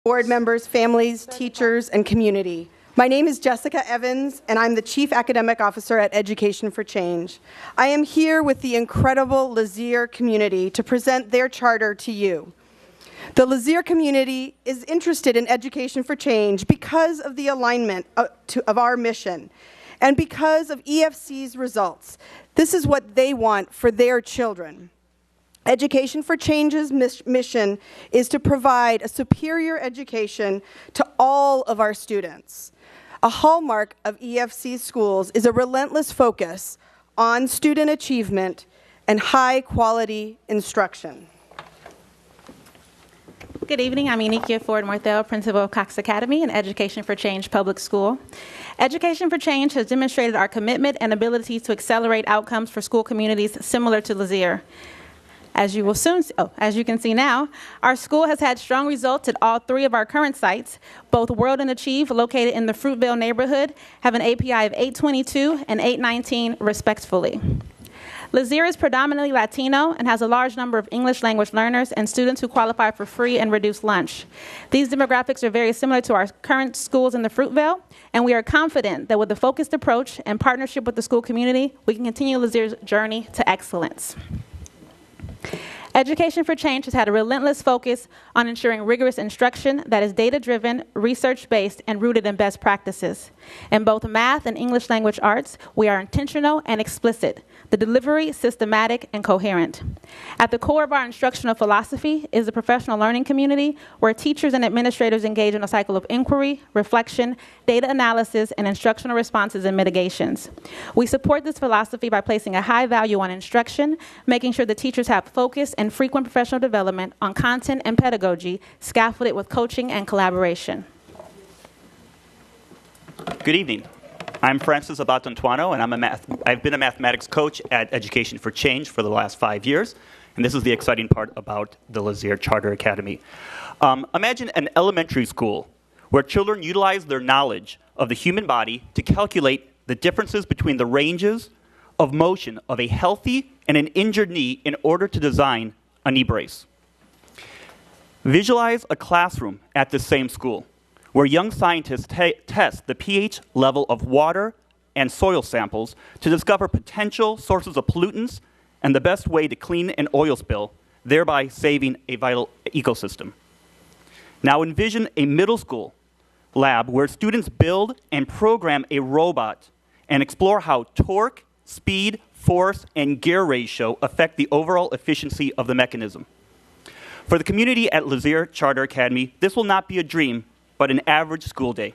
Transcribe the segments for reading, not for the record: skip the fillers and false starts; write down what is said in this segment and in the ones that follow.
board members, families, teachers, and community. My name is Jessica Evans, and I'm the Chief Academic Officer at Education for Change. I am here with the incredible Lazear community to present their charter to you. The Lazear community is interested in Education for Change because of the alignment of our mission and because of EFC's results. This is what they want for their children. Education for Change's mission is to provide a superior education to all of our students. A hallmark of EFC schools is a relentless focus on student achievement and high-quality instruction. Good evening. I'm Unikia Ford-Marthel, principal of Cox Academy and Education for Change Public School. Education for Change has demonstrated our commitment and ability to accelerate outcomes for school communities similar to Lazear. As you can see now, our school has had strong results at all three of our current sites. Both World and Achieve, located in the Fruitvale neighborhood, have an API of 822 and 819 respectively. Lazear is predominantly Latino and has a large number of English language learners and students who qualify for free and reduced lunch. These demographics are very similar to our current schools in the Fruitvale, and we are confident that with a focused approach and partnership with the school community, we can continue Lazear's journey to excellence. Education for Change has had a relentless focus on ensuring rigorous instruction that is data-driven, research-based, and rooted in best practices. In both math and English language arts, we are intentional and explicit, the delivery systematic and coherent. At the core of our instructional philosophy is a professional learning community where teachers and administrators engage in a cycle of inquiry, reflection, data analysis, and instructional responses and mitigations. We support this philosophy by placing a high value on instruction, making sure the teachers have focused and frequent professional development on content and pedagogy, scaffolded with coaching and collaboration. Good evening. I'm Francis Abatantuano, and I've been a mathematics coach at Education for Change for the last 5 years, and this is the exciting part about the Lazear Charter Academy. Imagine an elementary school where children utilize their knowledge of the human body to calculate the differences between the ranges of motion of a healthy and an injured knee in order to design a knee brace. Visualize a classroom at the same school where young scientists test the pH level of water and soil samples to discover potential sources of pollutants and the best way to clean an oil spill, thereby saving a vital ecosystem. Now envision a middle school lab where students build and program a robot and explore how torque, speed, force, and gear ratio affect the overall efficiency of the mechanism. For the community at Lazear Charter Academy, this will not be a dream, but an average school day.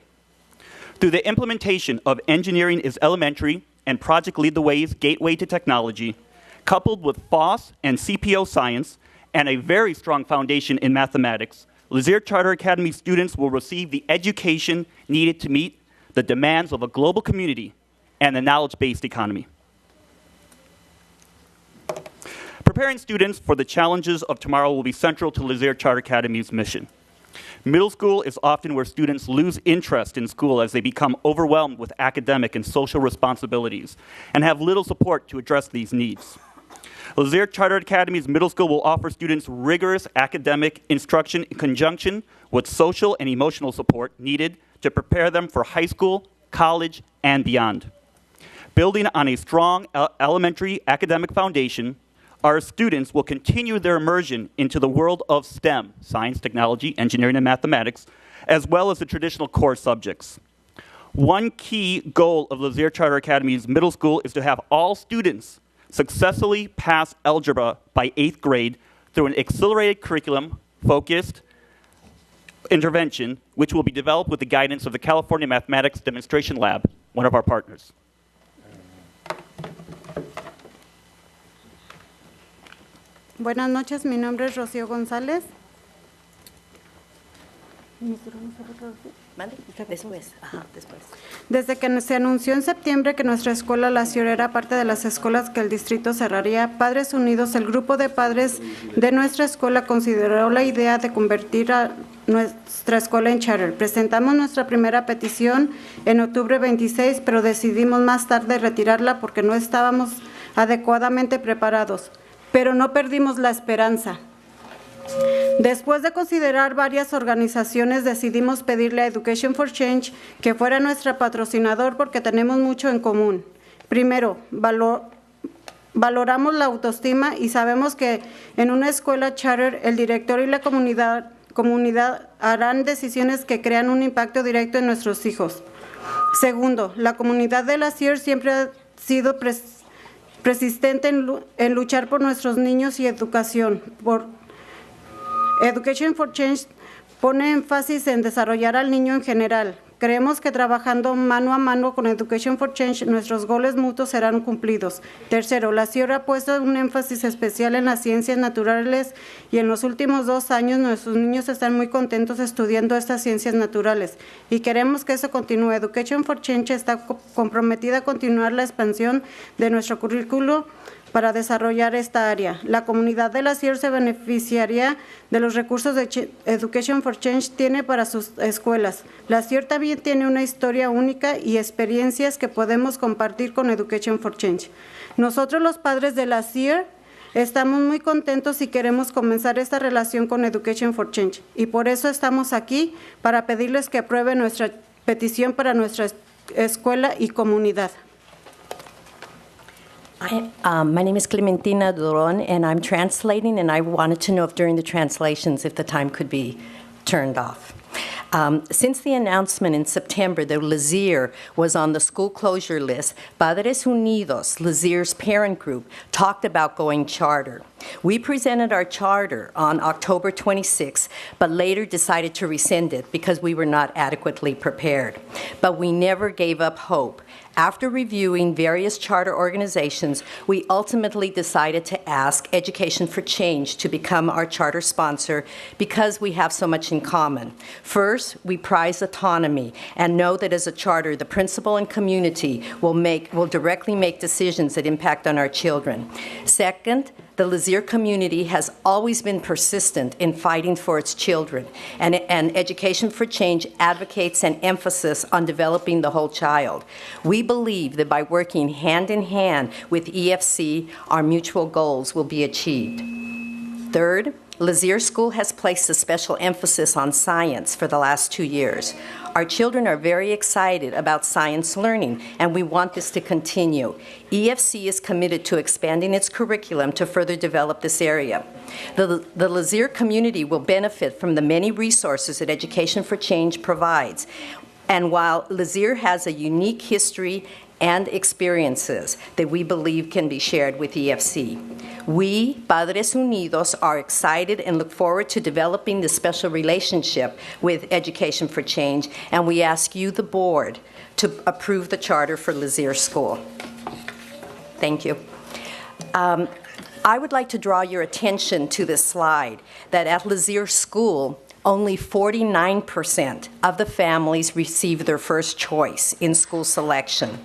Through the implementation of Engineering is Elementary and Project Lead the Way's Gateway to Technology, coupled with FOSS and CPO science, and a very strong foundation in mathematics, Lazear Charter Academy students will receive the education needed to meet the demands of a global community and the knowledge-based economy. Preparing students for the challenges of tomorrow will be central to Lazear Charter Academy's mission. Middle school is often where students lose interest in school as they become overwhelmed with academic and social responsibilities and have little support to address these needs. Lazear Charter Academy's middle school will offer students rigorous academic instruction in conjunction with social and emotional support needed to prepare them for high school, college, and beyond. Building on a strong elementary academic foundation, our students will continue their immersion into the world of STEM, science, technology, engineering, and mathematics, as well as the traditional core subjects. One key goal of Lazear Charter Academy's middle school is to have all students successfully pass algebra by 8th grade through an accelerated curriculum focused intervention, which will be developed with the guidance of the California Mathematics Demonstration Lab, one of our partners. Buenas noches, mi nombre es Rocío González. Desde que se anunció en septiembre que nuestra escuela Lazear era parte de las escuelas que el distrito cerraría, Padres Unidos, el grupo de padres de nuestra escuela, consideró la idea de convertir a nuestra escuela en charter. Presentamos nuestra primera petición en octubre 26, pero decidimos más tarde retirarla porque no estábamos adecuadamente preparados. Pero no perdimos la esperanza. Después de considerar varias organizaciones, decidimos pedirle a Education for Change que fuera nuestro patrocinador porque tenemos mucho en común. Primero, valoramos la autoestima y sabemos que en una escuela charter el director y la comunidad harán decisiones que crean un impacto directo en nuestros hijos. Segundo, la comunidad de Lazear siempre ha sido persistente en luchar por nuestros niños y educación. Education for Change pone énfasis en desarrollar al niño en general. Creemos que trabajando mano a mano con Education for Change, nuestros goles mutuos serán cumplidos. Tercero, Lazear ha puesto un énfasis especial en las ciencias naturales y en los últimos 2 años nuestros niños están muy contentos estudiando estas ciencias naturales y queremos que eso continúe. Education for Change está comprometida a continuar la expansión de nuestro currículo para desarrollar esta área. La comunidad de Lazear se beneficiaría de los recursos de Education for Change tiene para sus escuelas. Lazear también tiene una historia única y experiencias que podemos compartir con Education for Change. Nosotros los padres de Lazear estamos muy contentos y queremos comenzar esta relación con Education for Change y por eso estamos aquí para pedirles que aprueben nuestra petición para nuestra escuela y comunidad. My name is Clementina Duron, and I'm translating, and I wanted to know if during the translations, if the time could be turned off. Since the announcement in September that Lazear was on the school closure list, Padres Unidos, Lazear's parent group, talked about going charter. We presented our charter on October 26, but later decided to rescind it because we were not adequately prepared. But we never gave up hope. After reviewing various charter organizations, we ultimately decided to ask Education for Change to become our charter sponsor because we have so much in common. First, we prize autonomy and know that as a charter, the principal and community will directly make decisions that impact on our children. Second, the Lazear community has always been persistent in fighting for its children, and Education for Change advocates an emphasis on developing the whole child. We believe that by working hand in hand with EFC, our mutual goals will be achieved. Third, Lazear School has placed a special emphasis on science for the last 2 years. Our children are very excited about science learning, and we want this to continue. EFC is committed to expanding its curriculum to further develop this area. The Lazear community will benefit from the many resources that Education for Change provides. And while Lazear has a unique history and experiences that we believe can be shared with EFC. We, Padres Unidos, are excited and look forward to developing this special relationship with Education for Change, and we ask you, the board, to approve the charter for Lazear School. Thank you. I would like to draw your attention to this slide, that at Lazear School, only 49% of the families receive their first choice in school selection.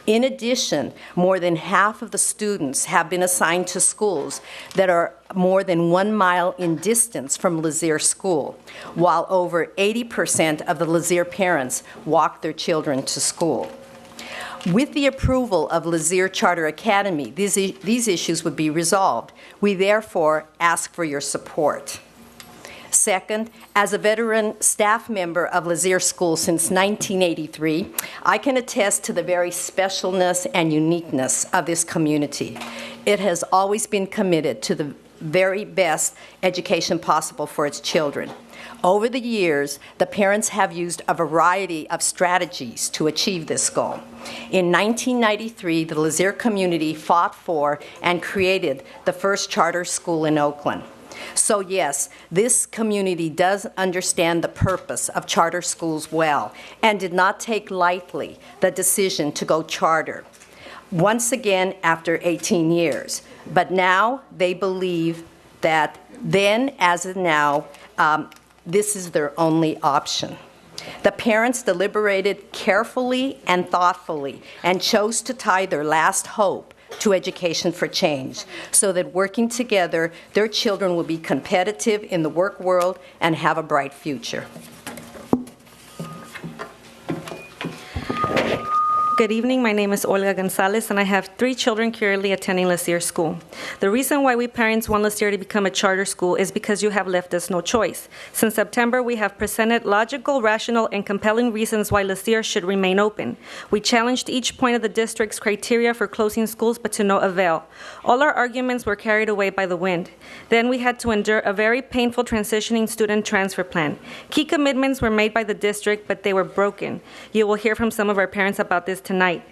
In addition, more than half of the students have been assigned to schools that are more than 1 mile in distance from Lazear School, while over 80% of the Lazear parents walk their children to school. With the approval of Lazear Charter Academy, these issues would be resolved. We therefore ask for your support. Second, as a veteran staff member of Lazear School since 1983, I can attest to the very specialness and uniqueness of this community. It has always been committed to the very best education possible for its children. Over the years, the parents have used a variety of strategies to achieve this goal. In 1993, the Lazear community fought for and created the first charter school in Oakland. So yes, this community does understand the purpose of charter schools well and did not take lightly the decision to go charter, once again after 18 years. But now they believe that then, as of now, this is their only option. The parents deliberated carefully and thoughtfully and chose to tie their last hope to Education for Change, so that working together, their children will be competitive in the work world and have a bright future. Good evening. My name is Olga Gonzalez, and I have 3 children currently attending Lazear School. The reason why we parents want Lazear to become a charter school is because you have left us no choice. Since September, we have presented logical, rational, and compelling reasons why Lazear should remain open. We challenged each point of the district's criteria for closing schools, but to no avail. All our arguments were carried away by the wind. Then we had to endure a very painful transitioning student transfer plan. Key commitments were made by the district, but they were broken. You will hear from some of our parents about this tonight.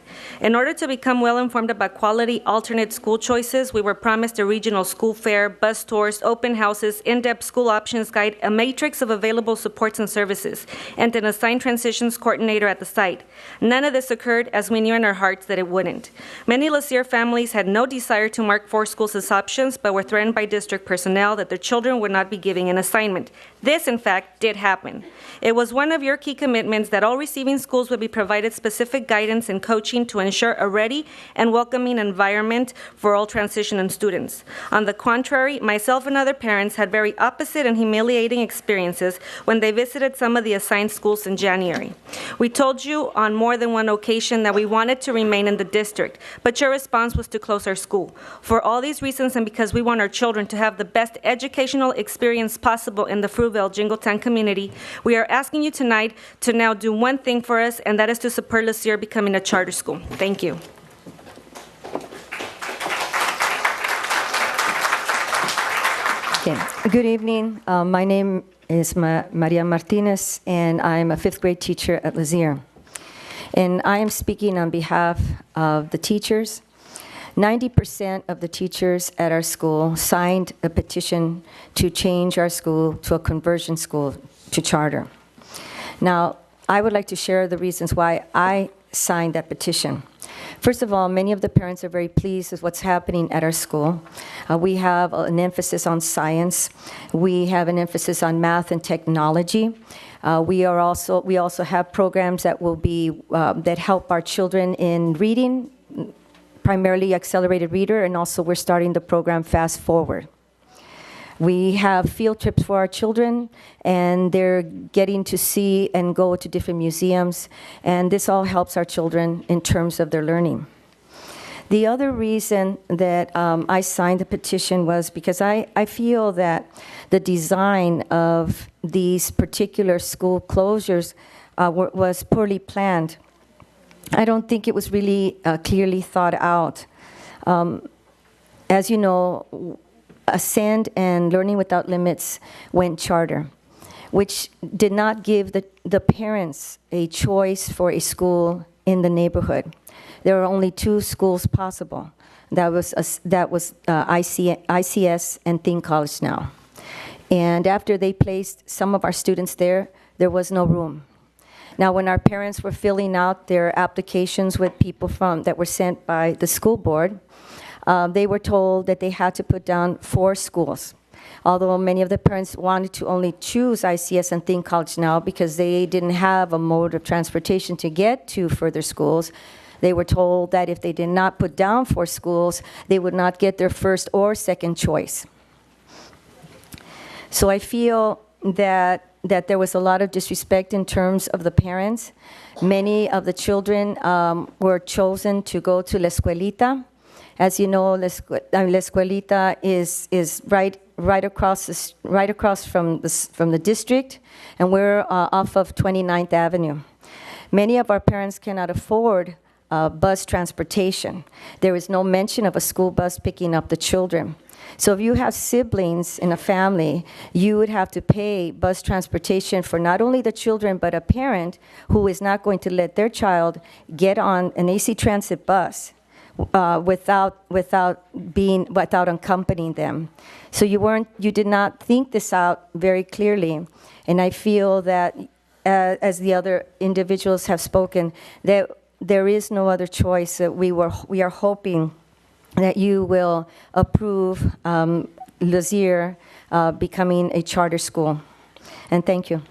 In order to become well-informed about quality alternate school choices, we were promised a regional school fair, bus tours, open houses, in-depth school options guide, a matrix of available supports and services, and an assigned transitions coordinator at the site. None of this occurred, as we knew in our hearts that it wouldn't. Many Lazear families had no desire to mark 4 schools as options, but were threatened by district personnel that their children would not be giving an assignment. This, in fact, did happen. It was one of your key commitments that all receiving schools would be provided specific guidance and coaching to ensure a ready and welcoming environment for all transitioning students. On the contrary, myself and other parents had very opposite and humiliating experiences when they visited some of the assigned schools in January. We told you on more than one occasion that we wanted to remain in the district, but your response was to close our school. For all these reasons, and because we want our children to have the best educational experience possible in the Fruitvale-Jingletown community, we are asking you tonight to now do one thing for us, and that is to support Lazear becoming a charter school. Thank you. Okay. Good evening. My name is Maria Martinez, and I'm a 5th grade teacher at Lazear. And I am speaking on behalf of the teachers. 90% of the teachers at our school signed a petition to change our school to a conversion school to charter. Now, I would like to share the reasons why I signed that petition. First of all, many of the parents are very pleased with what's happening at our school. We have an emphasis on science. We have an emphasis on math and technology. We also have programs that will be that help our children in reading, primarily accelerated reader, and also we're starting the program Fast Forward. We have field trips for our children, and they're getting to see and go to different museums, and this all helps our children in terms of their learning. The other reason that I signed the petition was because I feel that the design of these particular school closures was poorly planned. I don't think it was really clearly thought out. As you know, Ascend and Learning Without Limits went charter, which did not give the parents a choice for a school in the neighborhood. There were only 2 schools possible. That was ICS and Think College Now. And after they placed some of our students there, there was no room. Now, when our parents were filling out their applications with people that were sent by the school board, they were told that they had to put down 4 schools. Although many of the parents wanted to only choose ICS and Think College Now because they didn't have a mode of transportation to get to further schools, they were told that if they did not put down 4 schools, they would not get their first or second choice. So I feel that there was a lot of disrespect in terms of the parents. Many of the children were chosen to go to La Escuelita. As you know, La Escuelita is right across from the district, and we're off of 29th Avenue. Many of our parents cannot afford bus transportation. There is no mention of a school bus picking up the children. So if you have siblings in a family, you would have to pay bus transportation for not only the children, but a parent who is not going to let their child get on an AC Transit bus without accompanying them. So you did not think this out very clearly, and I feel that as the other individuals have spoken, that there is no other choice. We are hoping that you will approve Lazear becoming a charter school, and thank you.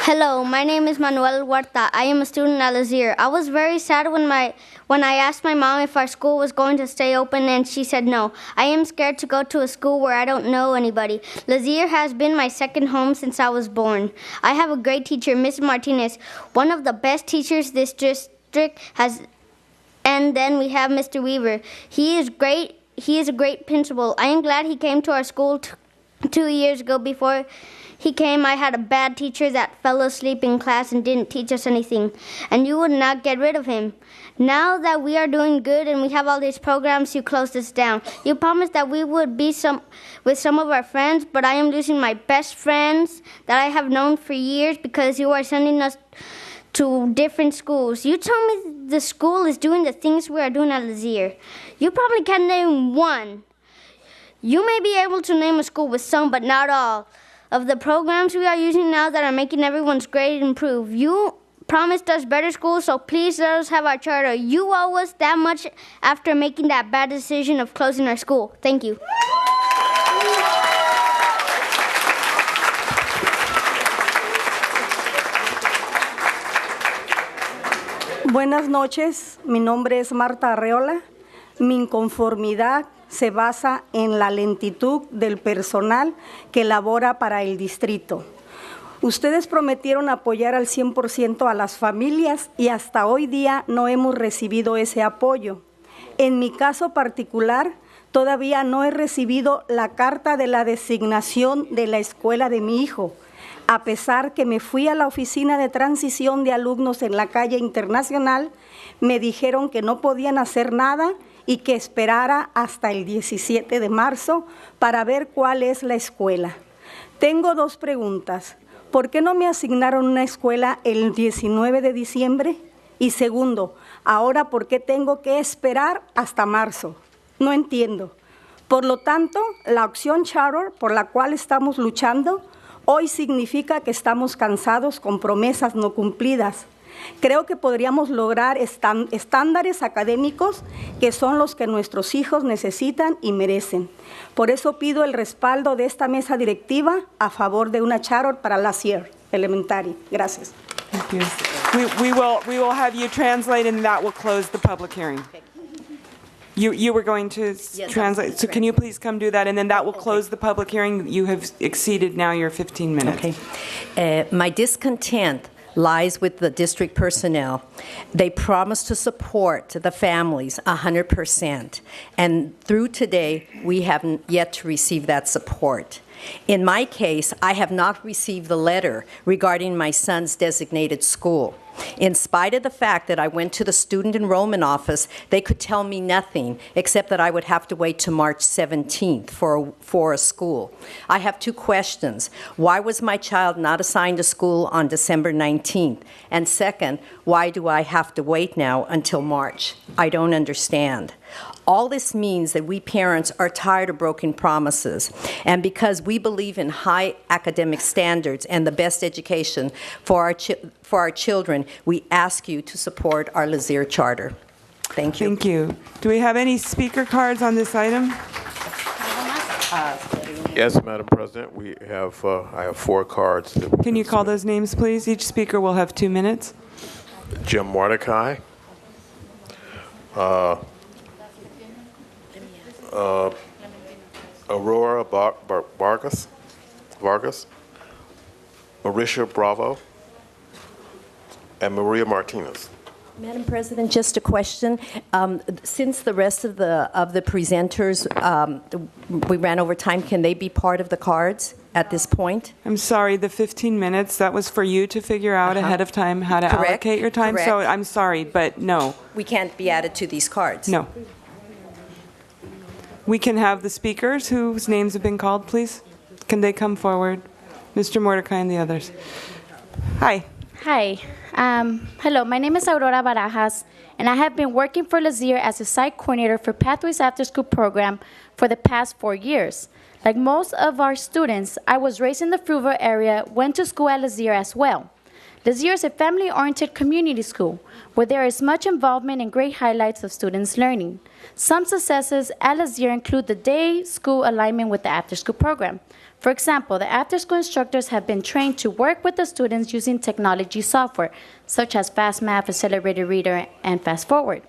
Hello, my name is Manuel Huerta. I am a student at Lazear. I was very sad when I asked my mom if our school was going to stay open and she said no. I am scared to go to a school where I don't know anybody. Lazear has been my second home since I was born. I have a great teacher, Mrs. Martinez, one of the best teachers this district has. And then we have Mr. Weaver. He is great. He is a great principal. I am glad he came to our school 2 years ago. Before he came, I had a bad teacher that fell asleep in class and didn't teach us anything, and you would not get rid of him. Now that we are doing good and we have all these programs, you closed us down. You promised that we would be with some of our friends, but I am losing my best friends that I have known for years because you are sending us to different schools. You told me the school is doing the things we are doing at Lazear. You probably can name one. You may be able to name a school with some, but not all, of the programs we are using now that are making everyone's grade improve. You promised us better schools, so please let us have our charter. You owe us that much after making that bad decision of closing our school. Thank you. Buenas noches, mi nombre es Marta Arreola. Mi inconformidad se basa en la lentitud del personal que labora para el distrito. Ustedes prometieron apoyar al 100% a las familias y hasta hoy día no hemos recibido ese apoyo. En mi caso particular, todavía no he recibido la carta de la designación de la escuela de mi hijo, a pesar que me fui a la oficina de transición de alumnos en la calle Internacional, me dijeron que no podían hacer nada y que esperara hasta el 17 de marzo para ver cuál es la escuela. Tengo dos preguntas. ¿Por qué no me asignaron una escuela el 19 de diciembre? Y segundo, ahora, ¿por qué tengo que esperar hasta marzo? No entiendo. Por lo tanto, la opción charter por la cual estamos luchando hoy significa que estamos cansados con promesas no cumplidas. Creo que podríamos lograr estándares académicos que son los que nuestros hijos necesitan y merecen. Por eso pido el respaldo de esta mesa directiva a favor de una charter para Lazear Elementary. Gracias. Thank you. We will have you translate, and that will close the public hearing. You were going to translate, so can you please come do that, and then that will close the public hearing. You have exceeded now your 15 minutes. Okay. My discontent lies with the district personnel. They promised to support the families 100%, and through today, we haven't yet to receive that support. In my case, I have not received the letter regarding my son's designated school. In spite of the fact that I went to the student enrollment office, they could tell me nothing except that I would have to wait to March 17th for a school. I have two questions. Why was my child not assigned a school on December 19th? And second, why do I have to wait now until March? I don't understand. All this means that we parents are tired of broken promises, and because we believe in high academic standards and the best education for our children, we ask you to support our Lazear charter. Thank you. Thank you. Do we have any speaker cards on this item? Yes, Madam President, I have 4 cards. Can you call those names, please? Each speaker will have 2 minutes. Jim Mordecai, Aurora Vargas, Marisha Bravo, and Maria Martinez. Madam President, just a question. Since the rest of the presenters, we ran over time, can they be part of the cards at this point? I'm sorry, the 15 minutes, that was for you to figure out ahead of time how to allocate your time. Correct. So I'm sorry, but no. We can't be added to these cards? No. We can have the speakers whose names have been called, please. Can they come forward? Mr. Mordecai and the others. Hi. Hi. Hello, my name is Aurora Barajas, and I have been working for Lazear as a site coordinator for Pathways After School program for the past 4 years. Like most of our students, I was raised in the Fruitvale area, went to school at Lazear as well. Lazear is a family-oriented community school where there is much involvement and great highlights of students' learning. Some successes at Lazear include the day-school alignment with the after-school program. For example, the after-school instructors have been trained to work with the students using technology software, such as Fast Math, Accelerated Reader, and Fast Forward,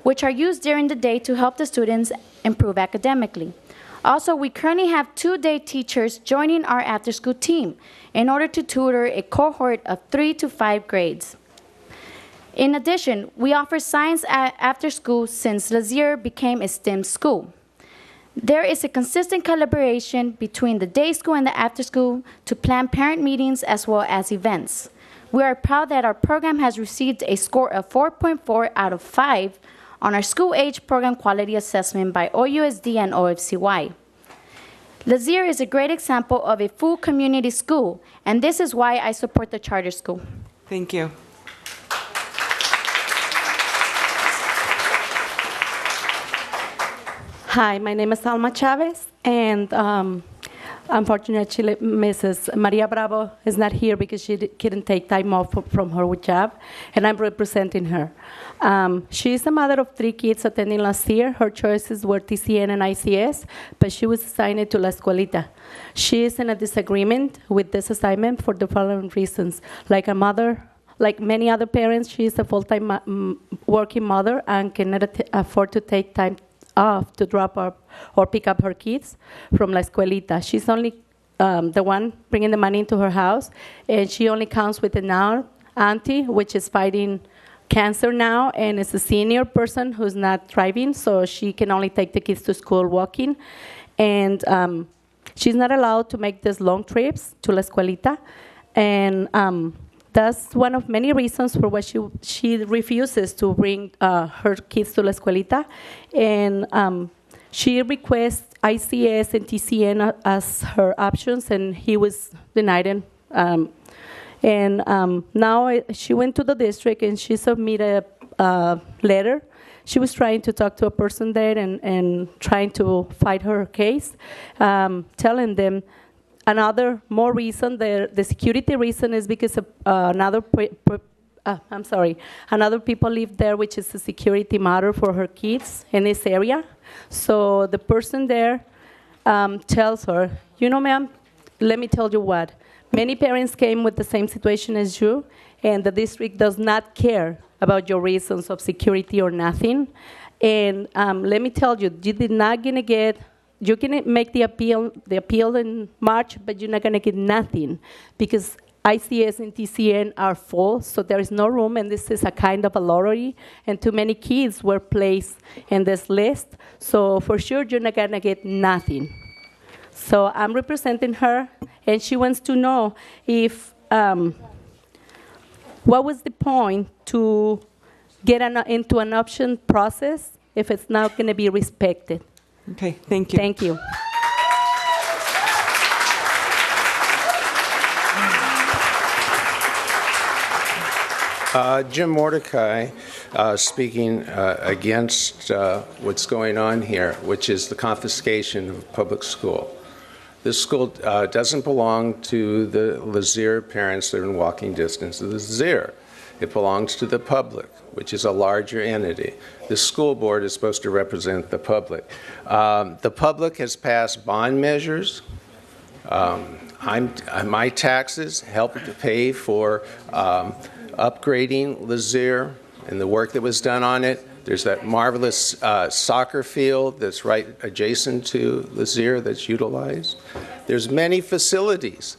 which are used during the day to help the students improve academically. Also, we currently have 2-day teachers joining our after-school team in order to tutor a cohort of 3 to 5 grades. In addition, we offer science after school since Lazear became a STEM school. There is a consistent collaboration between the day school and the after school to plan parent meetings as well as events. We are proud that our program has received a score of 4.4 out of 5 on our school age program quality assessment by OUSD and OFCY. Lazear is a great example of a full community school, and this is why I support the charter school. Thank you. Hi, my name is Alma Chavez, and unfortunately, Mrs. Maria Bravo is not here because she couldn't take time off from her job, and I'm representing her. She's the mother of 3 kids attending Lazear. Her choices were TCN and ICS, but she was assigned to La Escuelita. She is in a disagreement with this assignment for the following reasons. Like a mother, like many other parents, she is a full-time working mother and cannot afford to take time off to drop up or pick up her kids from La Escuelita. She's only the one bringing the money into her house, and she only counts with an auntie, which is fighting cancer now, and is a senior person who's not driving, so she can only take the kids to school walking. And she's not allowed to make these long trips to La Escuelita, and that's one of many reasons for why she refuses to bring her kids to La Escuelita. And she requests ICS and TCN as her options, and he was denied it. Now she went to the district and she submitted a letter. She was trying to talk to a person there and trying to fight her case, telling them another more reason. The security reason is because of another people live there, which is a security matter for her kids in this area. So the person there tells her, you know, ma'am, let me tell you what. Many parents came with the same situation as you, and the district does not care about your reasons of security or nothing. And let me tell you, you did not gonna get. You can make the appeal in March, but you're not going to get nothing because ICS and TCN are full, so there is no room, and this is a kind of a lottery, and too many kids were placed in this list, so for sure you're not going to get nothing. So I'm representing her, and she wants to know if, what was the point to get into an option process if it's not going to be respected? Okay, thank you. Thank you. Jim Mordecai, speaking against what's going on here, which is the confiscation of public school. This school doesn't belong to the Lazear parents that are in walking distance of the Lazear. It belongs to the public, which is a larger entity. The school board is supposed to represent the public. The public has passed bond measures. My taxes help to pay for upgrading Lazear and the work that was done on it. There's that marvelous soccer field that's right adjacent to Lazear that's utilized. There's many facilities.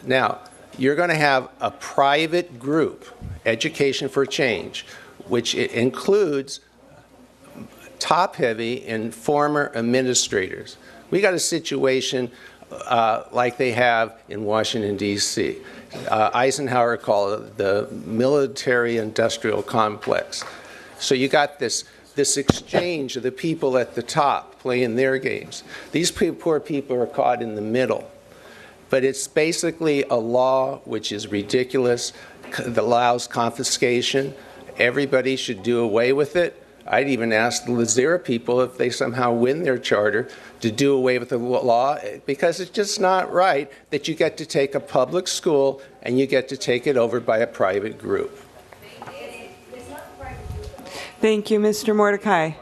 Now, you're going to have a private group, Education for Change, which includes top-heavy and former administrators. We got a situation like they have in Washington, D.C. Eisenhower called it the military-industrial complex. So you got this exchange of the people at the top playing their games. These poor people are caught in the middle. But it's basically a law which is ridiculous, that allows confiscation. Everybody should do away with it. I'd even ask the Lazear people if they somehow win their charter to do away with the law, because it's just not right that you get to take a public school and you get to take it over by a private group. Thank you, Mr. Mordecai.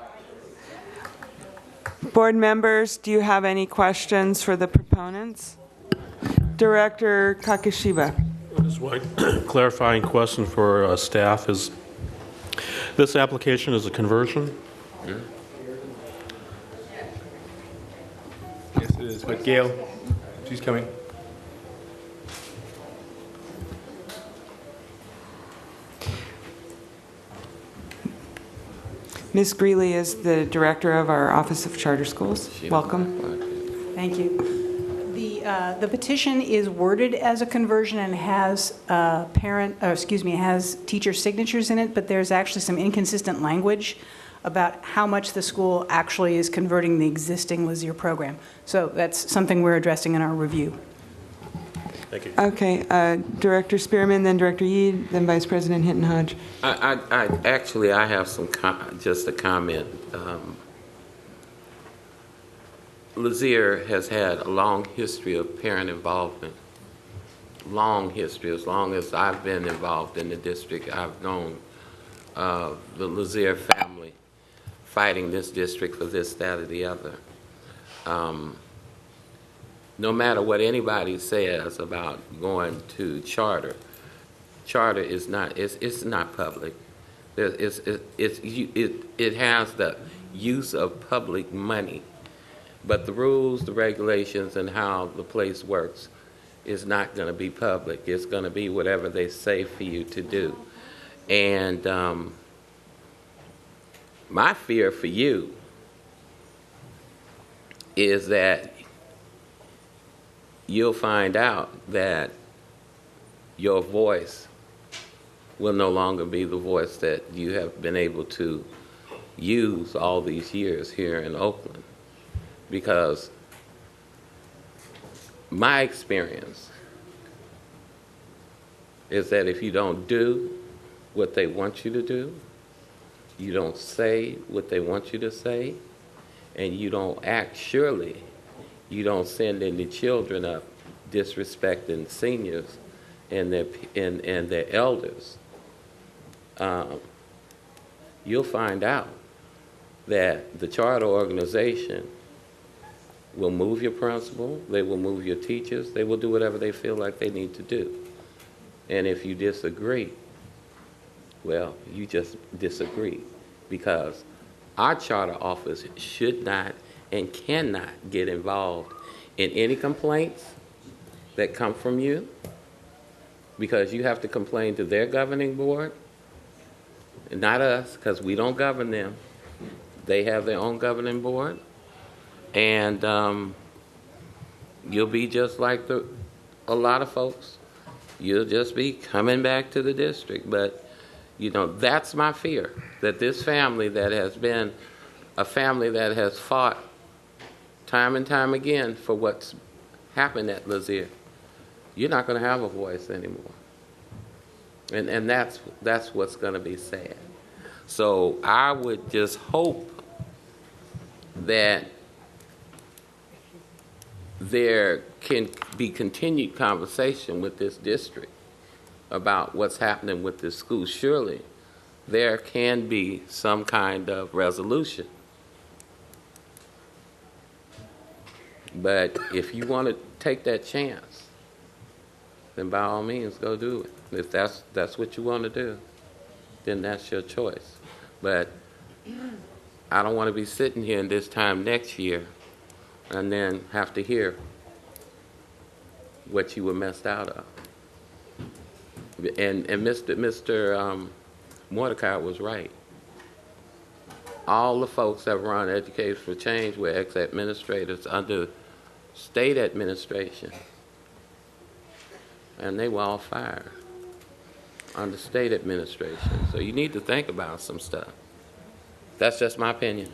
Board members, do you have any questions for the proponents? Director Kakishiba. Just one clarifying question for staff is, this application is a conversion? Yes, it is. But Gail, she's coming. Ms. Greeley is the director of our Office of Charter Schools. Welcome. Thank you. The petition is worded as a conversion and has has teacher signatures in it, but there's actually some inconsistent language about how much the school actually is converting the existing Lazear program. So that's something we're addressing in our review. Thank you. Okay, Director Spearman, then Director Yeed, then Vice President Hinton Hodge. I have some just a comment. Lazear has had a long history of parent involvement. Long history. As long as I've been involved in the district, I've known the Lazear family fighting this district for this, that, or the other. No matter what anybody says about going to charter is not, it's not public. It has the use of public money, but the rules, the regulations, and how the place works is not going to be public. It's going to be whatever they say for you to do. And my fear for you is that you'll find out that your voice will no longer be the voice that you have been able to use all these years here in Oakland. Because my experience is that if you don't do what they want you to do, you don't say what they want you to say, and you don't act surely, you don't send any children up disrespecting seniors and their elders, you'll find out that the charter organization will move your principal, they will move your teachers, they will do whatever they feel like they need to do. And if you disagree, well, you just disagree, because our charter office should not and cannot get involved in any complaints that come from you, because you have to complain to their governing board, and not us, because we don't govern them. They have their own governing board, and you'll be just like a lot of folks. You'll just be coming back to the district. But, you know, that's my fear, that this family that has been a family that has fought time and time again for what's happened at Lazear, you're not going to have a voice anymore. And that's what's going to be sad. So I would just hope that there can be continued conversation with this district about what's happening with this school. Surely there can be some kind of resolution. But if you want to take that chance, then by all means go do it. If that's what you want to do, then that's your choice. But I don't want to be sitting here in this time next year and then have to hear what you were messed out of. And Mr. Mordecai was right. All the folks that run Education for Change were ex-administrators under state administration, and they were all fired under state administration. So you need to think about some stuff. That's just my opinion.